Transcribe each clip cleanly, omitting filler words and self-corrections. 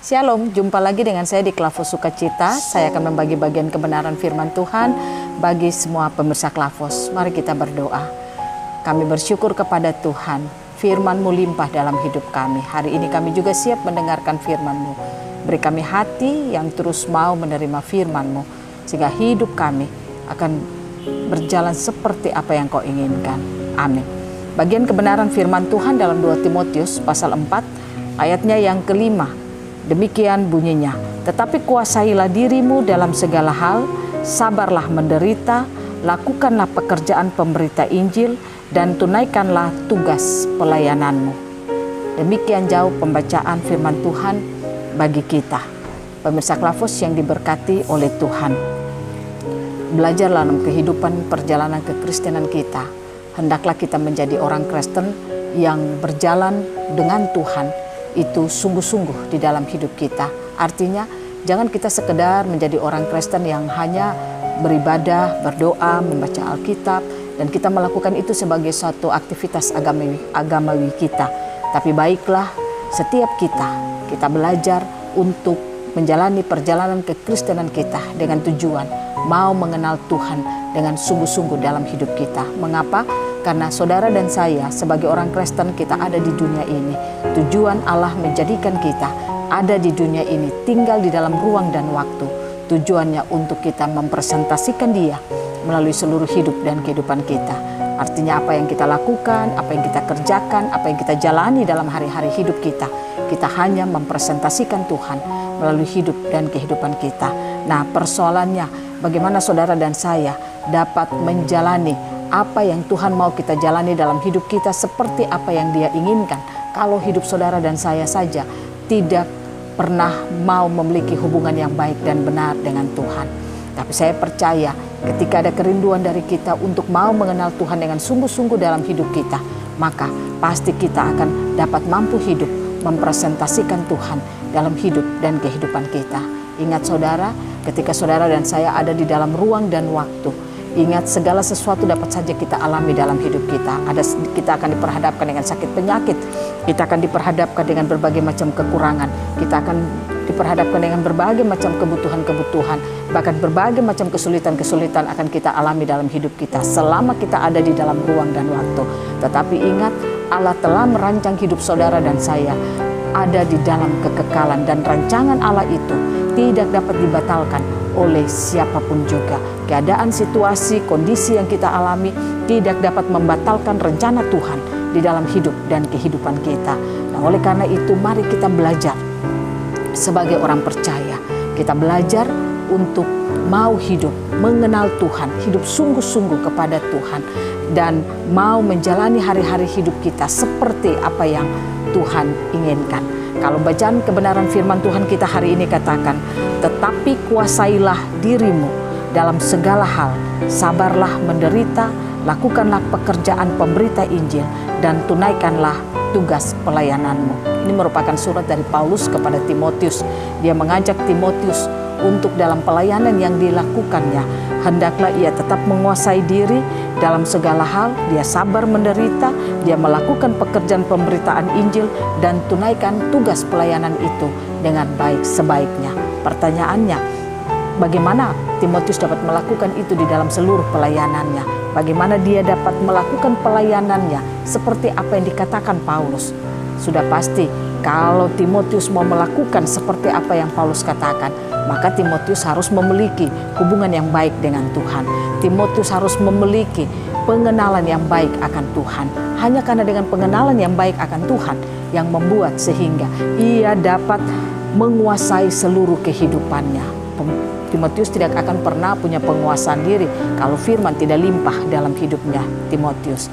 Shalom, jumpa lagi dengan saya di Klavos Sukacita. Saya akan membagi bagian kebenaran firman Tuhan bagi semua pemirsa Klavos. Mari kita berdoa. Kami bersyukur kepada Tuhan, firman-Mu limpah dalam hidup kami. Hari ini kami juga siap mendengarkan firman-Mu. Beri kami hati yang terus mau menerima firman-Mu, sehingga hidup kami akan berjalan seperti apa yang Kau inginkan. Amin. Bagian kebenaran firman Tuhan dalam 2 Timotius pasal 4 ayatnya yang kelima. Demikian bunyinya, tetapi kuasailah dirimu dalam segala hal, sabarlah menderita, lakukanlah pekerjaan pemberita Injil, dan tunaikanlah tugas pelayananmu. Demikian jauh pembacaan firman Tuhan bagi kita, pemirsa Klavos yang diberkati oleh Tuhan. Belajar dalam kehidupan perjalanan kekristenan kita, hendaklah kita menjadi orang Kristen yang berjalan dengan Tuhan, itu sungguh-sungguh di dalam hidup kita. Artinya jangan kita sekedar menjadi orang Kristen yang hanya beribadah, berdoa, membaca Alkitab, dan kita melakukan itu sebagai suatu aktivitas agamawi kita. Tapi baiklah setiap kita belajar untuk menjalani perjalanan kekristenan kita dengan tujuan mau mengenal Tuhan dengan sungguh-sungguh dalam hidup kita. Mengapa? Karena saudara dan saya sebagai orang Kristen kita ada di dunia ini. Tujuan Allah menjadikan kita ada di dunia ini, tinggal di dalam ruang dan waktu. Tujuannya untuk kita mempresentasikan Dia melalui seluruh hidup dan kehidupan kita. Artinya apa yang kita lakukan, apa yang kita kerjakan, apa yang kita jalani dalam hari-hari hidup kita, kita hanya mempresentasikan Tuhan melalui hidup dan kehidupan kita. Nah, persoalannya bagaimana saudara dan saya dapat menjalani apa yang Tuhan mau kita jalani dalam hidup kita seperti apa yang Dia inginkan. Kalau hidup saudara dan saya saja tidak pernah mau memiliki hubungan yang baik dan benar dengan Tuhan. Tapi saya percaya ketika ada kerinduan dari kita untuk mau mengenal Tuhan dengan sungguh-sungguh dalam hidup kita, maka pasti kita akan dapat mampu hidup mempresentasikan Tuhan dalam hidup dan kehidupan kita. Ingat saudara, ketika saudara dan saya ada di dalam ruang dan waktu, ingat segala sesuatu dapat saja kita alami dalam hidup kita. Kita akan diperhadapkan dengan sakit penyakit, kita akan diperhadapkan dengan berbagai macam kekurangan, kita akan diperhadapkan dengan berbagai macam kebutuhan-kebutuhan, bahkan berbagai macam kesulitan-kesulitan akan kita alami dalam hidup kita selama kita ada di dalam ruang dan waktu. Tetapi ingat, Allah telah merancang hidup saudara dan saya ada di dalam kekekalan, dan rancangan Allah itu tidak dapat dibatalkan oleh siapapun juga. Keadaan, situasi, kondisi yang kita alami tidak dapat membatalkan rencana Tuhan di dalam hidup dan kehidupan kita. Nah, oleh karena itu mari kita belajar sebagai orang percaya. Kita belajar untuk mau hidup mengenal Tuhan, hidup sungguh-sungguh kepada Tuhan, dan mau menjalani hari-hari hidup kita seperti apa yang Tuhan inginkan. Kalau bacaan kebenaran firman Tuhan kita hari ini katakan, tetapi kuasailah dirimu dalam segala hal, sabarlah menderita, lakukanlah pekerjaan pemberita Injil, dan tunaikanlah tugas pelayananmu. Ini merupakan surat dari Paulus kepada Timotius. Dia mengajak Timotius untuk dalam pelayanan yang dilakukannya, hendaklah ia tetap menguasai diri dalam segala hal, dia sabar menderita, dia melakukan pekerjaan pemberitaan Injil, dan tunaikan tugas pelayanan itu dengan baik sebaiknya. Pertanyaannya, bagaimana Timotius dapat melakukan itu di dalam seluruh pelayanannya? Bagaimana dia dapat melakukan pelayanannya seperti apa yang dikatakan Paulus? Sudah pasti kalau Timotius mau melakukan seperti apa yang Paulus katakan, maka Timotius harus memiliki hubungan yang baik dengan Tuhan. Timotius harus memiliki pengenalan yang baik akan Tuhan. Hanya karena dengan pengenalan yang baik akan Tuhan yang membuat sehingga ia dapat menguasai seluruh kehidupannya. Timotius tidak akan pernah punya penguasaan diri kalau firman tidak limpah dalam hidupnya Timotius.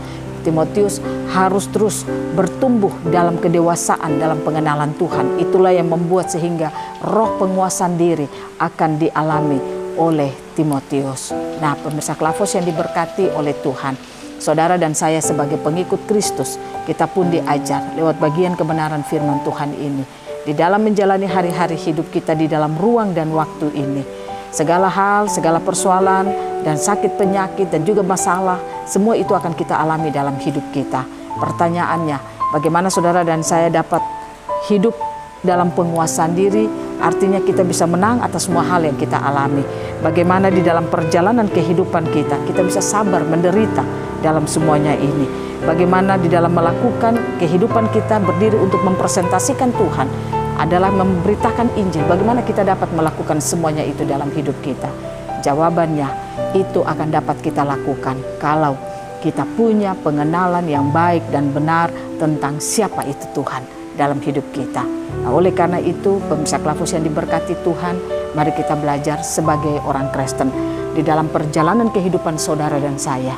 Timotius harus terus bertumbuh dalam kedewasaan, dalam pengenalan Tuhan. Itulah yang membuat sehingga roh penguasaan diri akan dialami oleh Timotius. Nah, pemirsa Klavos yang diberkati oleh Tuhan, saudara dan saya sebagai pengikut Kristus, kita pun diajar lewat bagian kebenaran firman Tuhan ini. Di dalam menjalani hari-hari hidup kita di dalam ruang dan waktu ini, segala hal, segala persoalan, dan sakit penyakit dan juga masalah, semua itu akan kita alami dalam hidup kita. Pertanyaannya, bagaimana saudara dan saya dapat hidup dalam penguasaan diri, artinya kita bisa menang atas semua hal yang kita alami. Bagaimana di dalam perjalanan kehidupan kita bisa sabar menderita dalam semuanya ini. Bagaimana di dalam melakukan kehidupan kita berdiri untuk mempresentasikan Tuhan adalah memberitakan Injil. Bagaimana kita dapat melakukan semuanya itu dalam hidup kita? Jawabannya, itu akan dapat kita lakukan kalau kita punya pengenalan yang baik dan benar tentang siapa itu Tuhan dalam hidup kita. Nah, oleh karena itu, pemirsa Klafus yang diberkati Tuhan, mari kita belajar sebagai orang Kristen di dalam perjalanan kehidupan saudara dan saya.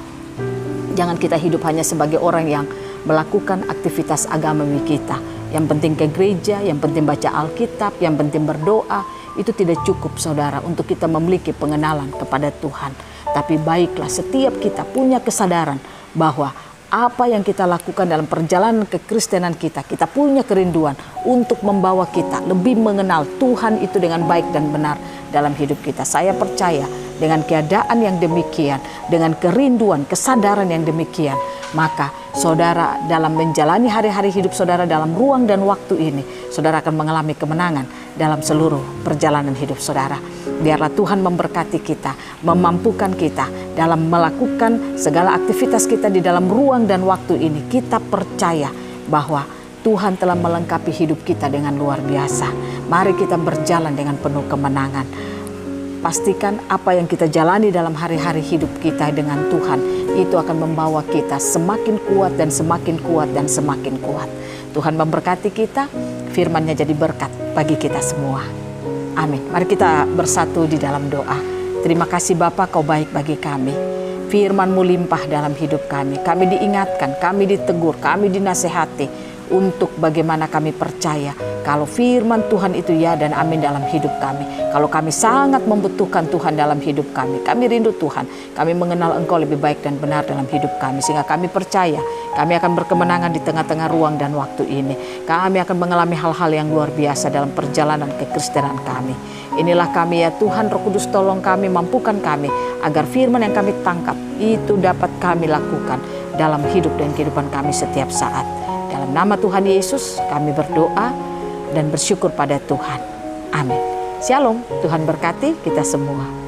Jangan kita hidup hanya sebagai orang yang melakukan aktivitas agamawi kita. Yang penting ke gereja, yang penting baca Alkitab, yang penting berdoa. Itu tidak cukup saudara untuk kita memiliki pengenalan kepada Tuhan. Tapi baiklah setiap kita punya kesadaran bahwa apa yang kita lakukan dalam perjalanan kekristenan kita punya kerinduan untuk membawa kita lebih mengenal Tuhan itu dengan baik dan benar dalam hidup kita. Saya percaya dengan keadaan yang demikian, dengan kerinduan, kesadaran yang demikian, maka saudara dalam menjalani hari-hari hidup saudara dalam ruang dan waktu ini, saudara akan mengalami kemenangan dalam seluruh perjalanan hidup saudara. Biarlah Tuhan memberkati kita, memampukan kita dalam melakukan segala aktivitas kita di dalam ruang dan waktu ini. Kita percaya bahwa Tuhan telah melengkapi hidup kita dengan luar biasa. Mari kita berjalan dengan penuh kemenangan. Pastikan apa yang kita jalani dalam hari-hari hidup kita dengan Tuhan, itu akan membawa kita semakin kuat dan semakin kuat dan semakin kuat. Tuhan memberkati kita, firman-Nya jadi berkat bagi kita semua. Amin. Mari kita bersatu di dalam doa. Terima kasih Bapa, Kau baik bagi kami. Firman-Mu limpah dalam hidup kami. Kami diingatkan, kami ditegur, kami dinasehati untuk bagaimana kami percaya kalau firman Tuhan itu ya dan amin dalam hidup kami. Kalau kami sangat membutuhkan Tuhan dalam hidup kami rindu Tuhan, kami mengenal Engkau lebih baik dan benar dalam hidup kami, sehingga kami percaya kami akan berkemenangan di tengah-tengah ruang dan waktu ini. Kami akan mengalami hal-hal yang luar biasa dalam perjalanan kekristenan kami. Inilah kami ya Tuhan, Roh Kudus tolong kami, mampukan kami agar firman yang kami tangkap itu dapat kami lakukan dalam hidup dan kehidupan kami setiap saat. Dalam nama Tuhan Yesus kami berdoa dan bersyukur pada Tuhan. Amin. Shalom, Tuhan berkati kita semua.